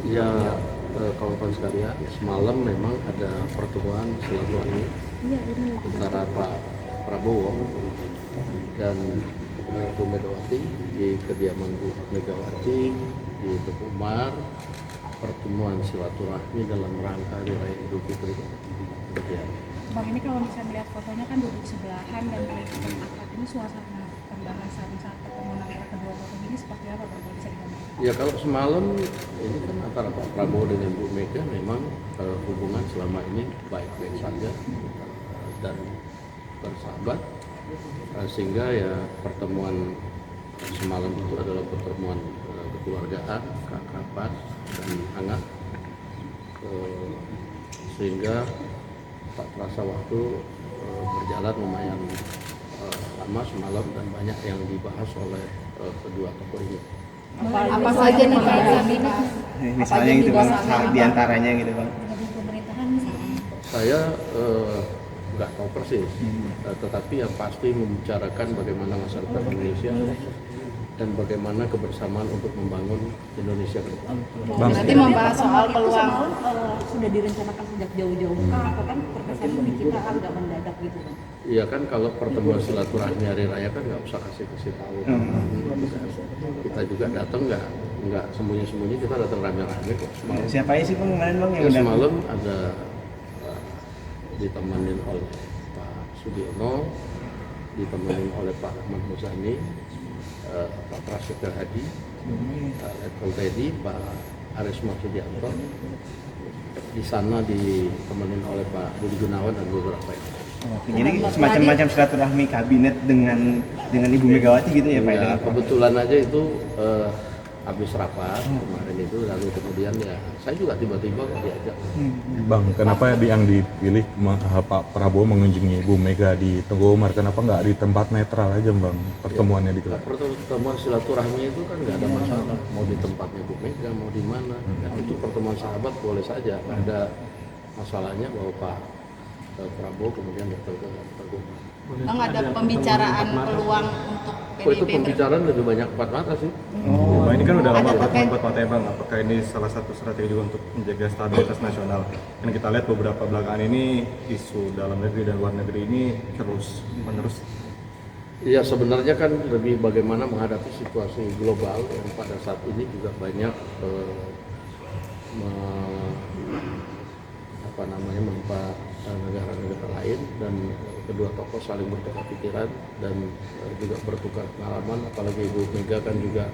Ya, kawan-kawan sekalian, semalam memang ada pertemuan silaturahmi antara Pak Prabowo dan Bu Megawati di kediaman Bu Megawati di Teguh Umar. Pertemuan silaturahmi dalam rangka Hari Raya Idul Fitri. Ya. Bang, ini kalau misalnya melihat fotonya kan duduk sebelahan dan kelihatan akrab, ini suasana pembahasan saat pertemuan antara kedua tokoh ini seperti apa Bang? Bisa digambarkan? Ya, kalau semalam ini kan antara Pak Prabowo dengan Bu Mega memang hubungan selama ini baik-baik saja dan bersahabat, sehingga ya pertemuan semalam itu adalah pertemuan kekeluargaan, keakraban dan hangat, sehingga tak terasa waktu berjalan lumayan lama semalam dan banyak yang dibahas oleh kedua tokoh ini. Apa saja nih Pak kabinet? Misalnya gitu Bang, diantaranya gitu Bang. Pemerintahan Saya nggak tahu persis, tetapi yang pasti membicarakan bagaimana masyarakat Indonesia dan bagaimana kebersamaan untuk membangun Indonesia ke depan. Berarti membahas soal itu peluang. sudah direncanakan sejak jauh-jauh kah? Atau kan terkesan di kita agak mendadak gitu Bang? Iya kan, kalau pertemuan silaturahmi hari raya kan nggak usah kasih tahu. Kita juga datang nggak sembunyi-sembunyi, kita datang rame-rame kok semalam. Siapa aja sih Bang kemarin Bang yang Ya, udah? semalam ada ditemenin oleh Pak Sudiono, ditemenin oleh Pak Ahmad Muzani, Pak Prasetyo Hadi, Letkol Teddy, Pak Aris Marsudianto. Di sana ditemenin oleh Pak Budi Gunawan dan beberapa yang lain. Jadi semacam silaturahmi kabinet dengan Ibu Megawati gitu ya Pak? Ya, Dengan kebetulan aja itu habis rapat kemarin itu, lalu kemudian ya saya juga tiba-tiba diajak. Bang, kenapa yang dipilih Pak Prabowo mengunjungi Bu Mega di Teguh Umar? Kenapa nggak di tempat netral aja Bang pertemuannya digelar? Pertemuan silaturahmi itu kan nggak ada masalah, mau di tempatnya Bu Mega, mau di mana. Dan itu pertemuan sahabat boleh saja, nggak ada masalahnya bahwa Pak Prabowo kemudian datang ke Teguh Umar. Bang, ada pembicaraan peluang untuk Oh, itu PDIP pembicaraan lebih banyak empat mata sih. Bang, ini kan udah lama Ada terkait- membuat mata Bang. Apakah ini salah satu strategi juga untuk menjaga stabilitas nasional? Kan kita lihat beberapa belakangan ini isu dalam negeri dan luar negeri ini terus menerus. Ya, sebenarnya kan lebih bagaimana menghadapi situasi global yang pada saat ini juga banyak menimpa negara-negara lain, dan kedua tokoh saling bertukar pikiran dan juga bertukar pengalaman. Apalagi Ibu Mega kan juga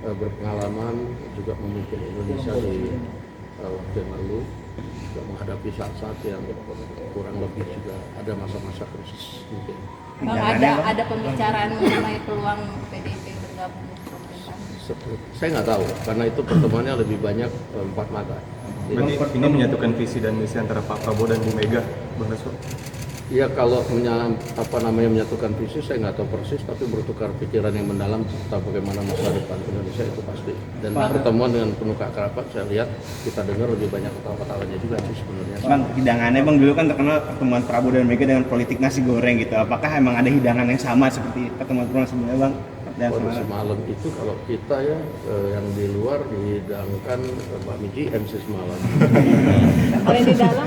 berpengalaman juga memimpin Indonesia di waktu yang lalu, juga menghadapi saat-saat yang kurang lebih juga ada masa-masa krisis mungkin. Bang, ada pembicaraan mengenai peluang PDIP bergabung ke pemerintahan. Saya nggak tahu, karena itu pertemuannya lebih banyak empat mata. Berarti ini menyatukan visi dan misi antara Pak Prabowo dan Bu Mega, Bang Dasko? Ya, kalau menyatukan visi saya nggak tahu persis, tapi bertukar pikiran yang mendalam tentang bagaimana masa depan Indonesia itu pasti. Dan pertemuan dengan penuh keakraban, saya lihat kita dengar lebih banyak ketawa-ketawanya juga sih sebenarnya. Bang, hidangannya Bang dulu kan terkenal pertemuan Prabowo dan Mega dengan politik nasi goreng gitu. Apakah emang ada hidangan yang sama seperti pertemuan sebelumnya Bang? Dan Pada semalam itu kalau kita ya yang di luar dihidangkan Mbak Miji MC semalam. Kalau yang di dalam?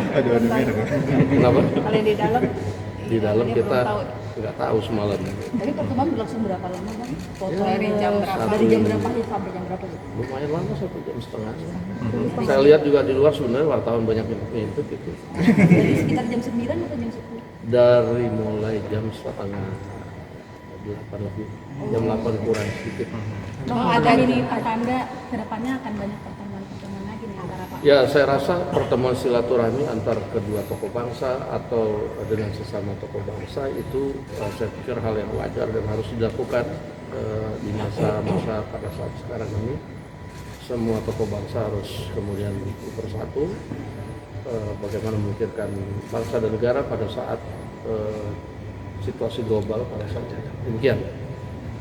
Kenapa? Kalau yang di dalam? Di dalam Dia kita belum tahu. nggak tahu semalam. Tapi pertemuan berlangsung berapa lama Bang? Foto Dari jam berapa? Dari jam berapa sampai jam berapa gitu? Lumayan lama, 1,5 jam. Saya lihat juga di luar sebenarnya wartawan banyak ngintip gitu. Dari sekitar jam 9 atau jam 10? Dari mulai jam setengah 8 lebih, jam 8 kurang sedikit. Bang, ada ini tanda kedepannya akan banyak pertemuan lagi nih antara Pak. Ya, saya rasa pertemuan silaturahmi antar kedua tokoh bangsa atau dengan sesama tokoh bangsa itu saya pikir hal yang wajar dan harus dilakukan di masa-masa pada saat sekarang ini. Semua tokoh bangsa harus kemudian bersatu, bagaimana memikirkan bangsa dan negara pada saat situasi global pada saat ini. Demikian.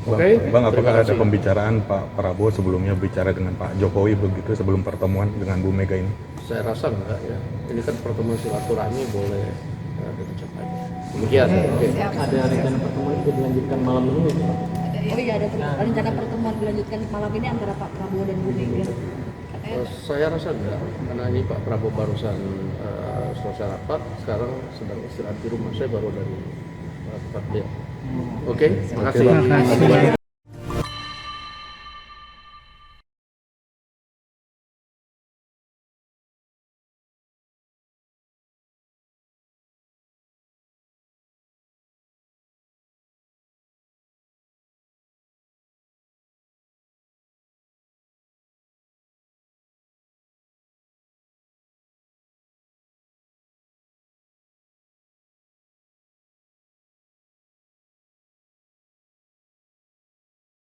Oke. Bang, Terima apakah ada kasih. pembicaraan Pak Prabowo sebelumnya bicara dengan Pak Jokowi begitu sebelum pertemuan dengan Bu Mega ini? Saya rasa enggak ya. Ini kan pertemuan silaturahmi, boleh diucap aja. Demikian. Oke. Ada rencana pertemuan itu dilanjutkan malam ini? Oh iya, ada rencana pertemuan dilanjutkan malam ini antara Pak Prabowo dan Bu Mega. Saya rasa enggak, karena ini Pak Prabowo barusan selesai rapat, sekarang sedang istirahat di rumah. Saya baru dari tempat beliau. Oke, terima kasih.